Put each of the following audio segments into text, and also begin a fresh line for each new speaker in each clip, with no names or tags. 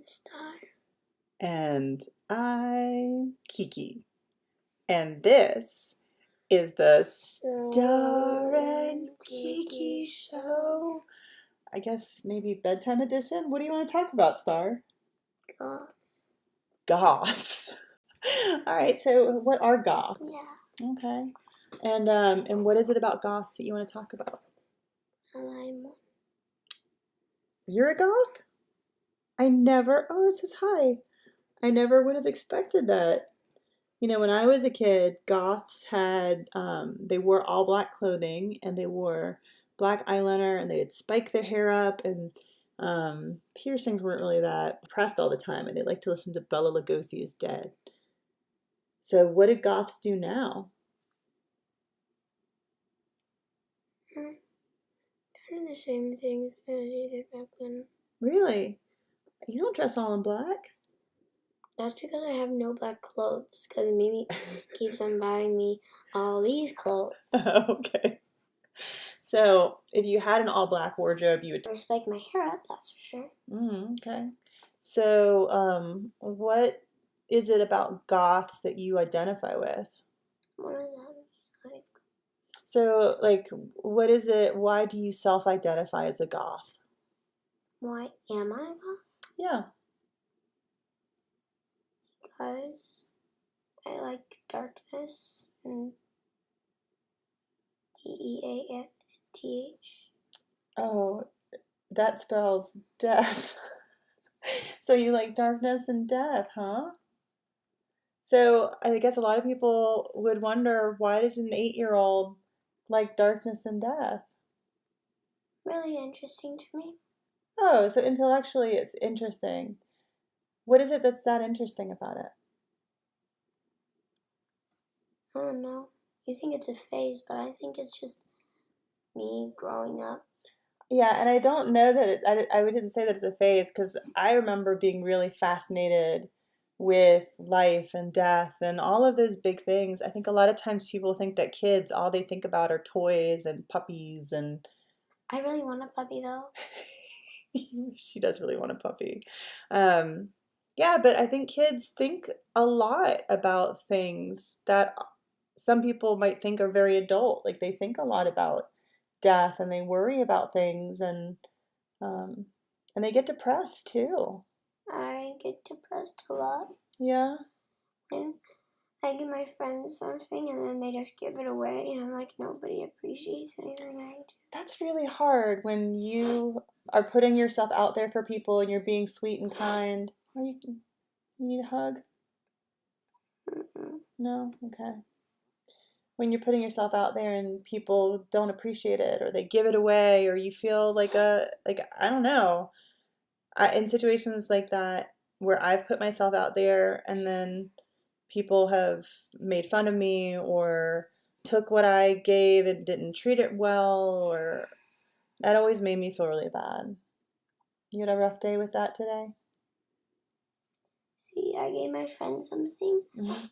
Star.
And I'm Kiki. And this is the Star and Kiki Show. I guess maybe bedtime edition? What do you want to talk about, Star?
Goths.
Goths. All right, so what are goths?
Yeah.
Okay. And what is it about goths that you want to talk about?
I'm one.
You're a goth? Oh, it says hi. I never would have expected that. You know, when I was a kid, goths had, they wore all black clothing and they wore black eyeliner and they would spike their hair up and piercings weren't really that pressed all the time and they liked to listen to Bela Lugosi is Dead. So what do goths do now?
They're the same thing as you did back then.
Really? You don't dress all in black?
That's because I have no black clothes, because Mimi keeps on buying me all these clothes.
Okay. So if you had an all black wardrobe, you would
spike my hair up, that's for sure.
Okay. So what is it about goths that you identify with?
What does that mean?
So, like, what is it? Why do you self-identify as a goth?
Why am I a goth?
Yeah.
Because I like darkness and DEATH.
Oh, that spells death. So you like darkness and death, huh? So I guess a lot of people would wonder, why does an 8-year-old like darkness and death?
Really interesting to me.
Oh, so intellectually it's interesting. What is it that's that interesting about it?
I don't know. You think it's a phase, but I think it's just me growing up.
Yeah, and I don't know that I didn't say that it's a phase because I remember being really fascinated with life and death and all of those big things. I think a lot of times people think that kids, all they think about are toys and puppies and
I really want a puppy though.
she does really want a puppy. Um, yeah, but I think kids think a lot about things that some people might think are very adult. Like they think a lot about death and they worry about things um, and they get depressed too.
I get depressed a lot.
Yeah.
And I give my friends something and then they just give it away and I'm like, nobody appreciates anything I do.
That's really hard when you are putting yourself out there for people and you're being sweet and kind. You need a hug?
Mm-mm.
No? Okay. When you're putting yourself out there and people don't appreciate it or they give it away or you feel like I don't know. In situations like that where I've put myself out there and then people have made fun of me or took what I gave and didn't treat it well, or that always made me feel really bad. You had a rough day with that today?
See, I gave my friend something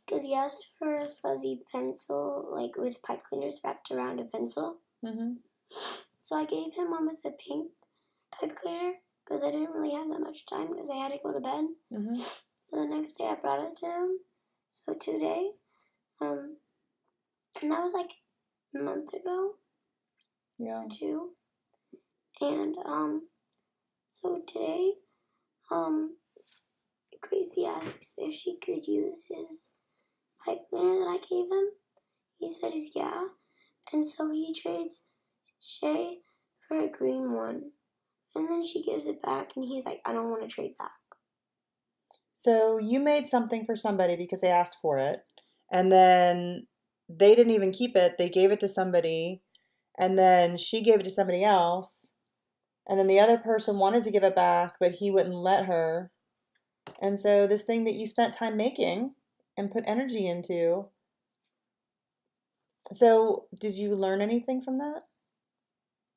because he asked for a fuzzy pencil, like with pipe cleaners wrapped around a pencil. So I gave him one with a pink pipe cleaner because I didn't really have that much time because I had to go to bed. So the next day I brought it to him. So today, and that was like a month ago.
Yeah.
Or two. And so today, Gracie asks if she could use his pipe cleaner that I gave him. He said yeah. And so he trades Shay for a green one. And then she gives it back and he's like, I don't want to trade back.
So you made something for somebody because they asked for it, and then they didn't even keep it. They gave it to somebody, and then she gave it to somebody else, and then the other person wanted to give it back, but he wouldn't let her. And so this thing that you spent time making and put energy into. So did you learn anything from that?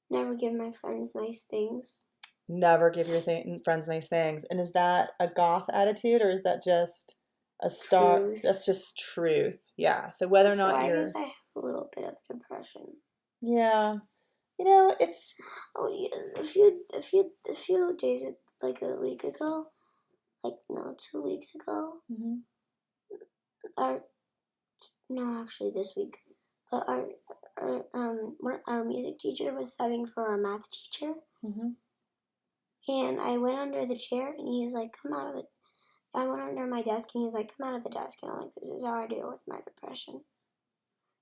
Never give my friends nice things.
Never give your friends nice things. And is that a goth attitude or is that just a star?
Truth.
That's just truth. Yeah. So whether or not
I
you're.
guess I have a little bit of depression.
Yeah. You know, it's.
Oh, yeah, a few days, like a week ago, 2 weeks ago.
Mm-hmm.
No, actually this week. But our music teacher was subbing for our math teacher.
Mm-hmm.
And I went under the chair, and he's like, come out of the... I went under my desk, and he's like, come out of the desk. And I'm like, this is how I deal with my depression.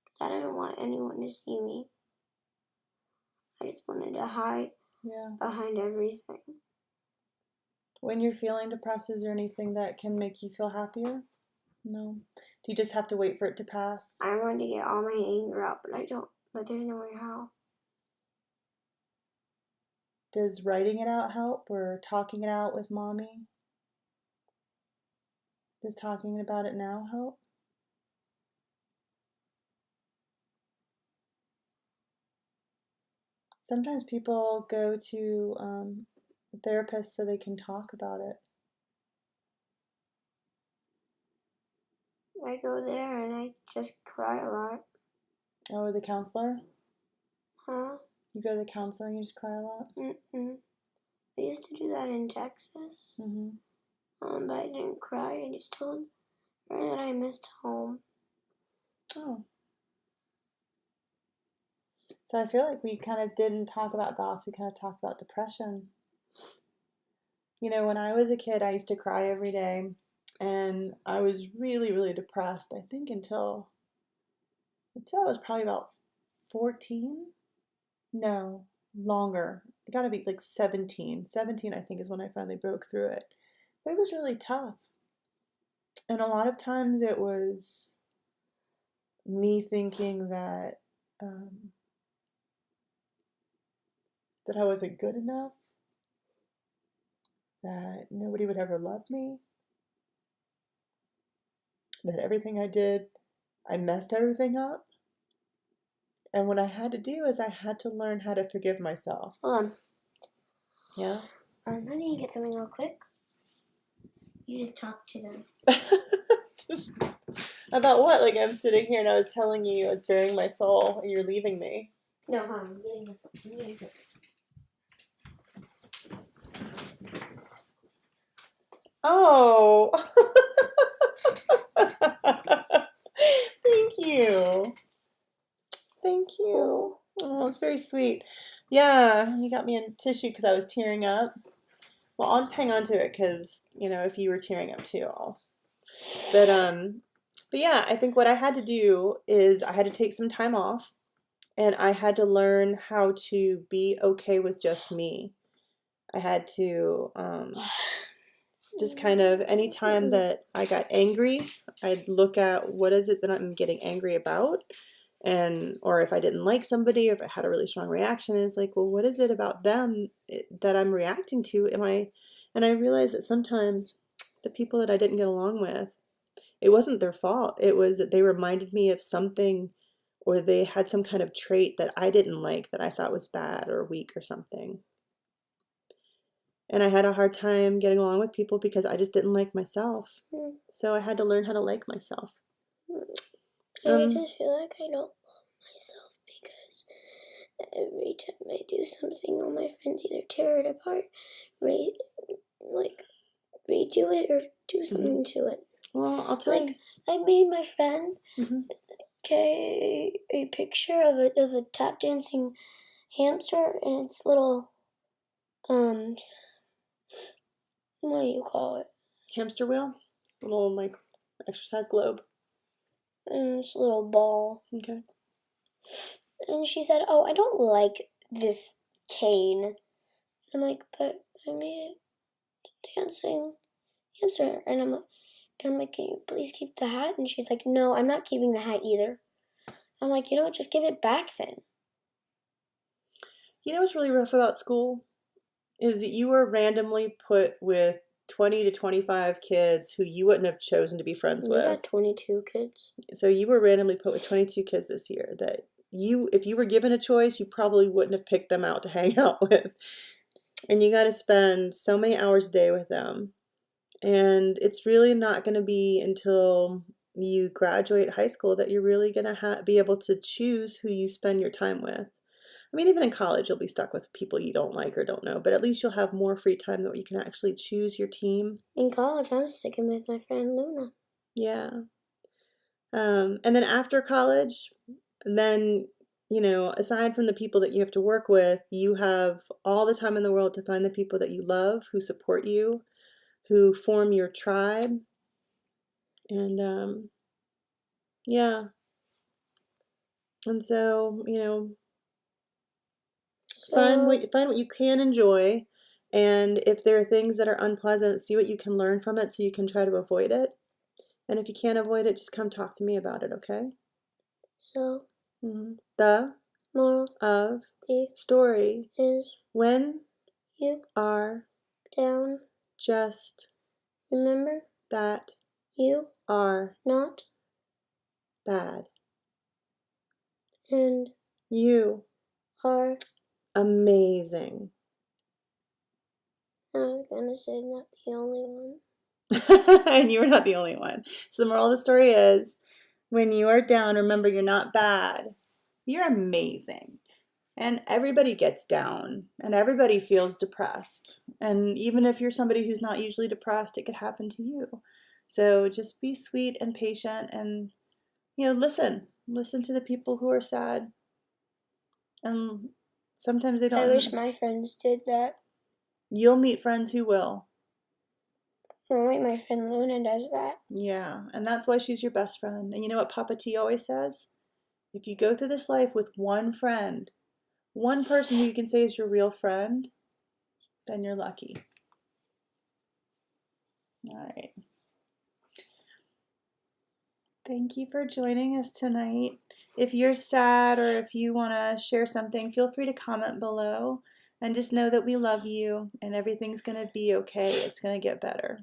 Because I didn't want anyone to see me. I just wanted to hide behind everything.
When you're feeling depressed, is there anything that can make you feel happier? No. Do you just have to wait for it to pass?
I wanted to get all my anger out, but there's no way how.
Does writing it out help, or talking it out with mommy? Does talking about it now help? Sometimes people go to a therapist so they can talk about it.
I go there and I just cry a lot.
Oh, the counselor?
Huh?
You go to the counselor and you just cry a lot?
Mm-mm. I used to do that in Texas.
Mm-hmm.
But I didn't cry. I just told her that I missed home.
Oh. So I feel like we kind of didn't talk about gossip. We kind of talked about depression. You know, when I was a kid, I used to cry every day. And I was really, really depressed, I think, until I was probably about 14. No, longer. It got to be like 17. 17, I think, is when I finally broke through it. But it was really tough. And a lot of times it was me thinking that I wasn't good enough, that nobody would ever love me, that everything I did, I messed everything up. And what I had to do is I had to learn how to forgive myself.
Hold on.
Yeah?
I need to get something real quick. You just talk to them.
About what? Like, I'm sitting here and I was telling you I was bearing my soul and you're leaving me.
No, I'm getting this.
Oh. Thank you. Thank you. Oh, it's very sweet. Yeah, you got me in tissue because I was tearing up. Well, I'll just hang on to it because, you know, if you were tearing up too, I'll. But yeah, I think what I had to do is I had to take some time off and I had to learn how to be okay with just me. I had to just kind of, anytime that I got angry, I'd look at what is it that I'm getting angry about, and or if I didn't like somebody, or if I had a really strong reaction, it's like, well, what is it about them that I'm reacting to? And I realized that sometimes the people that I didn't get along with, it wasn't their fault. It was that they reminded me of something, or they had some kind of trait that I didn't like, that I thought was bad or weak or something. And I had a hard time getting along with people because I just didn't like myself. So I had to learn how to like myself.
I just feel like I don't love myself because every time I do something, all my friends either tear it apart, redo it, or do something to it.
Well, I'll tell you.
I made my friend a picture of a tap dancing hamster and its little what do you call it?
Hamster wheel? A little, like, exercise globe.
And this little ball.
Okay.
And she said, oh, I don't like this cane. I'm like, but I made a dancing hamster. And I'm like, can you please keep the hat? And she's like, no, I'm not keeping the hat either. I'm like, you know what, just give it back then.
You know what's really rough about school? Is that you were randomly put with 20 to 25 kids who you wouldn't have chosen to be friends with.
We got 22 kids.
So you were randomly put with 22 kids this year that if you were given a choice, you probably wouldn't have picked them out to hang out with. And you got to spend so many hours a day with them. And it's really not going to be until you graduate high school that you're really going to be able to choose who you spend your time with. I mean, even in college, you'll be stuck with people you don't like or don't know, but at least you'll have more free time that you can actually choose your team.
In college, I'm sticking with my friend Luna.
Yeah. And then after college, then, you know, aside from the people that you have to work with, you have all the time in the world to find the people that you love, who support you, who form your tribe. And yeah. And so, you know, find what you can enjoy, and if there are things that are unpleasant, see what you can learn from it so you can try to avoid it. And if you can't avoid it, just come talk to me about it, okay?
So,
the
moral
of
the
story
is
when
you
are
down,
just
remember
that
you
are
not
bad.
And
you
are
amazing.
I was gonna say not the only one.
And you are not the only one. So the moral of the story is, when you are down, remember you're not bad. You're amazing. And everybody gets down and everybody feels depressed. And even if you're somebody who's not usually depressed, it could happen to you. So just be sweet and patient and, you know, listen. Listen to the people who are sad. And sometimes they don't.
I wish my friends did that.
You'll meet friends who will.
Only my friend Luna does that.
Yeah, and that's why she's your best friend. And you know what Papa T always says? If you go through this life with one friend, one person who you can say is your real friend, then you're lucky. All right. Thank you for joining us tonight. If you're sad or if you want to share something, feel free to comment below. And just know that we love you and everything's going to be okay. It's going to get better.